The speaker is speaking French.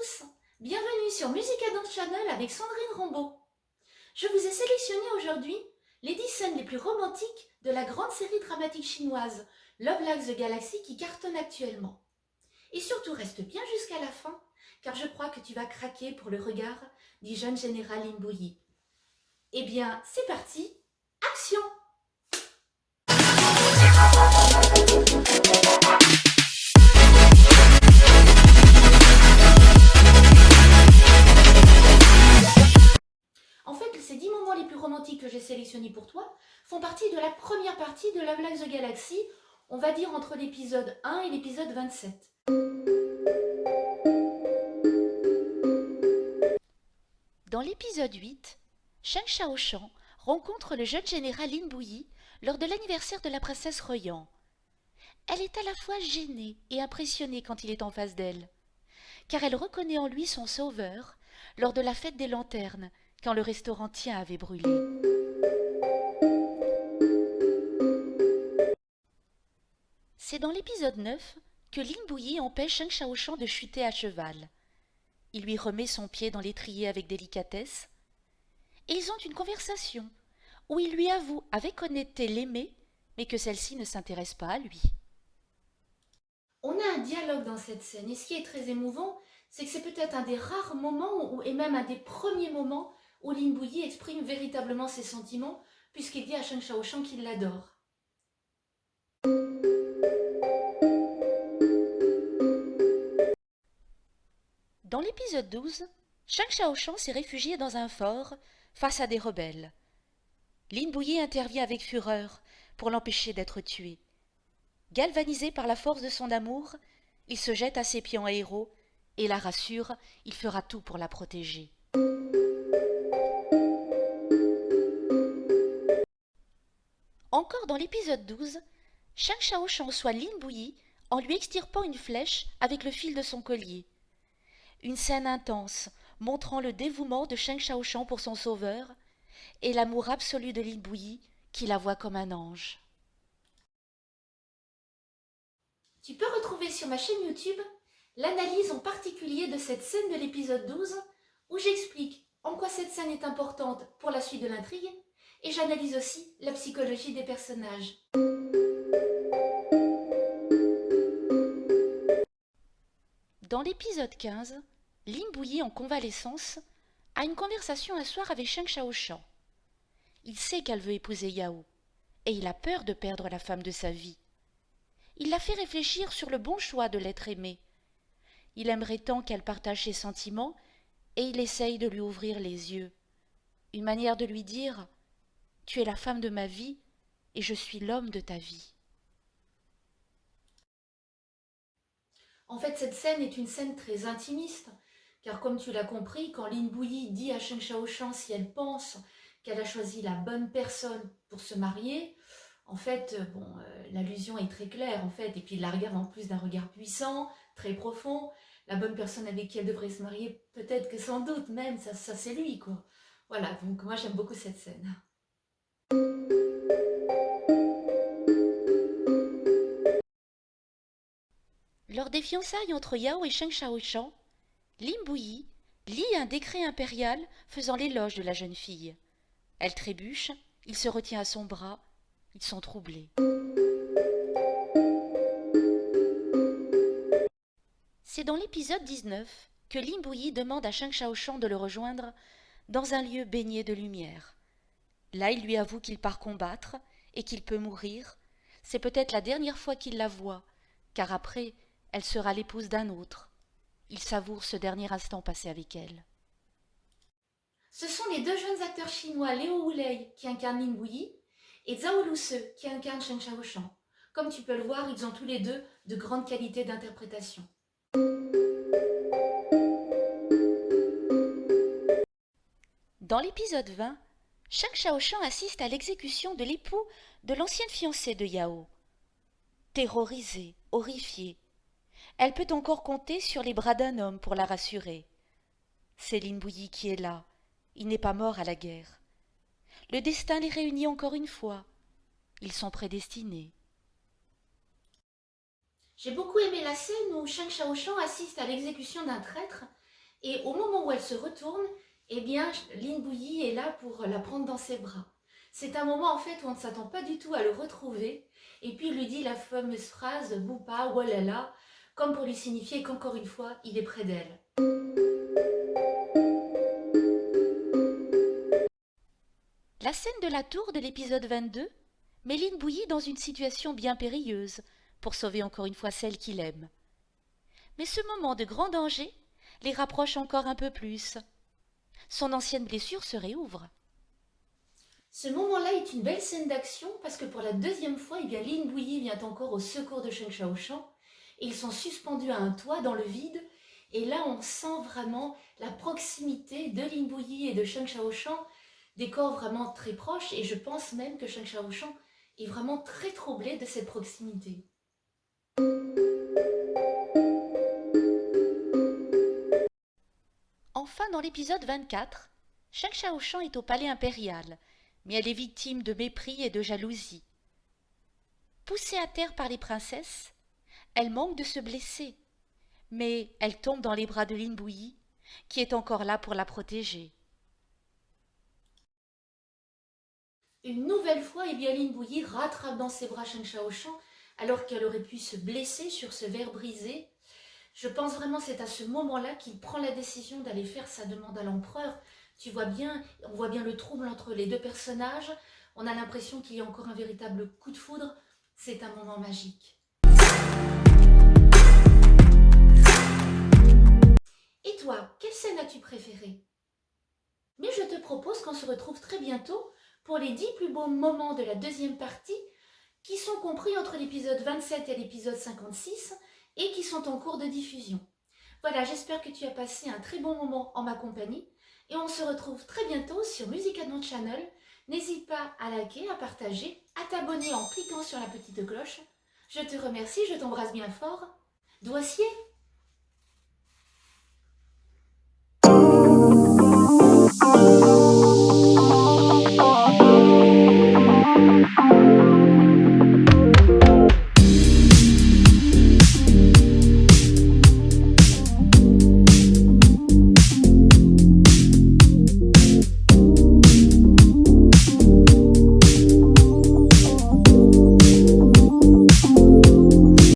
tous, bienvenue sur Musica Dance Channel avec Sandrine Rambaud. Je vous ai sélectionné aujourd'hui les 10 scènes les plus romantiques de la grande série dramatique chinoise Love Like the Galaxy qui cartonne actuellement. Et surtout reste bien jusqu'à la fin, car je crois que tu vas craquer pour le regard du jeune général Lin Buyi. Eh bien, c'est parti, action! En fait, ces 10 moments les plus romantiques que j'ai sélectionnés pour toi font partie de la première partie de Love Like the Galaxy, on va dire entre l'épisode 1 et l'épisode 27. Dans l'épisode 8, Shang Xiaoshan rencontre le jeune général Lin Buyi lors de l'anniversaire de la princesse Royan. Elle est à la fois gênée et impressionnée quand il est en face d'elle, car elle reconnaît en lui son sauveur lors de la fête des lanternes, quand le restaurant Tien avait brûlé. C'est dans l'épisode 9 que Lin Buyi empêche Shang Xiaoshan de chuter à cheval. Il lui remet son pied dans l'étrier avec délicatesse, et ils ont une conversation où il lui avoue avec honnêteté l'aimer, mais que celle-ci ne s'intéresse pas à lui. On a un dialogue dans cette scène, et ce qui est très émouvant, c'est que c'est peut-être un des rares moments, et même un des premiers moments, où Lin Buyi exprime véritablement ses sentiments, puisqu'il dit à Shang Xiaoshan qu'il l'adore. Dans l'épisode 12, Shang Xiaoshan s'est réfugié dans un fort face à des rebelles. Lin Buyi intervient avec fureur pour l'empêcher d'être tué. Galvanisé par la force de son amour, il se jette à ses pieds en héros et la rassure, il fera tout pour la protéger. Encore dans l'épisode 12, Shang Xiaoshan reçoit Lin Buyi en lui extirpant une flèche avec le fil de son collier. Une scène intense montrant le dévouement de Shang Xiaoshan pour son sauveur et l'amour absolu de Lin Buyi qui la voit comme un ange. Tu peux retrouver sur ma chaîne YouTube l'analyse en particulier de cette scène de l'épisode 12 où j'explique en quoi cette scène est importante pour la suite de l'intrigue et j'analyse aussi la psychologie des personnages. Dans l'épisode 15, Lin Buyi en convalescence a une conversation un soir avec Shang Xiaoshan. Il sait qu'elle veut épouser Yao et il a peur de perdre la femme de sa vie. Il la fait réfléchir sur le bon choix de l'être aimé. Il aimerait tant qu'elle partage ses sentiments et il essaye de lui ouvrir les yeux. Une manière de lui dire « Tu es la femme de ma vie et je suis l'homme de ta vie ». En fait, cette scène est une scène très intimiste, car comme tu l'as compris, quand Lin Buyi dit à Shang Xiaoshan si elle pense qu'elle a choisi la bonne personne pour se marier, en fait, l'allusion est très claire, en fait, et puis il la regarde en plus d'un regard puissant, très profond. La bonne personne avec qui elle devrait se marier, peut-être que sans doute même, ça c'est lui, quoi. Voilà, donc moi j'aime beaucoup cette scène. Lors des fiançailles entre Yao et Shang Xiaoshan, Lin Buyi lit un décret impérial faisant l'éloge de la jeune fille. Elle trébuche, il se retient à son bras, ils sont troublés. C'est dans l'épisode 19 que Lin Buyi demande à Shang Xiaoshan de le rejoindre dans un lieu baigné de lumière. Là, il lui avoue qu'il part combattre et qu'il peut mourir. C'est peut-être la dernière fois qu'il la voit, car après, elle sera l'épouse d'un autre. Il savoure ce dernier instant passé avec elle. Ce sont les deux jeunes acteurs chinois Léo Wulei qui incarnent Lin Buyi et Zhao Luce qui incarne Shang Xiaoshan. Comme tu peux le voir, ils ont tous les deux de grandes qualités d'interprétation. Dans l'épisode 20, Shang Xiaoshan assiste à l'exécution de l'époux de l'ancienne fiancée de Yao. Terrorisée, horrifiée, elle peut encore compter sur les bras d'un homme pour la rassurer. C'est Lin Buyi qui est là, il n'est pas mort à la guerre. Le destin les réunit encore une fois, ils sont prédestinés. J'ai beaucoup aimé la scène où Shang Xiaoshan assiste à l'exécution d'un traître Et au moment où elle se retourne, eh bien, Lin Bouilly est là pour la prendre dans ses bras. C'est un moment en fait où on ne s'attend pas du tout à le retrouver. Et puis il lui dit la fameuse phrase « Boupa, walala », comme pour lui signifier qu'encore une fois, il est près d'elle. La scène de la tour de l'épisode 22 met Lin Bouilly dans une situation bien périlleuse pour sauver encore une fois celle qu'il aime. Mais ce moment de grand danger les rapproche encore un peu plus. Son ancienne blessure se réouvre. Ce moment-là est une belle scène d'action parce que pour la deuxième fois, eh bien, Lin Bouilly vient encore au secours de Sheng Xiaoshan et ils sont suspendus à un toit dans le vide. Et là, on sent vraiment la proximité de Lin Bouilly et de Sheng Xiaoshan, des corps vraiment très proches, et je pense même que Sheng Xiaoshan est vraiment très troublé de cette proximité. Enfin, dans l'épisode 24, Sheng Xiaoshan est au palais impérial, mais elle est victime de mépris et de jalousie. Poussée à terre par les princesses, elle manque de se blesser, mais elle tombe dans les bras de Lin Bouilly, qui est encore là pour la protéger. Une nouvelle fois, eh bien, Lin Bouilly rattrape dans ses bras Sheng Xiaoshan alors qu'elle aurait pu se blesser sur ce verre brisé. Je pense vraiment que c'est à ce moment-là qu'il prend la décision d'aller faire sa demande à l'empereur. Tu vois bien, on voit bien le trouble entre les deux personnages. On a l'impression qu'il y a encore un véritable coup de foudre. C'est un moment magique. Et toi, quelle scène as-tu préférée? Mais je te propose qu'on se retrouve très bientôt pour les 10 plus beaux moments de la deuxième partie qui sont compris entre l'épisode 27 et l'épisode 56 et qui sont en cours de diffusion. Voilà, j'espère que tu as passé un très bon moment en ma compagnie et on se retrouve très bientôt sur Music Advent Channel. N'hésite pas à liker, à partager, à t'abonner en cliquant sur la petite cloche. Je te remercie, je t'embrasse bien fort. Dossier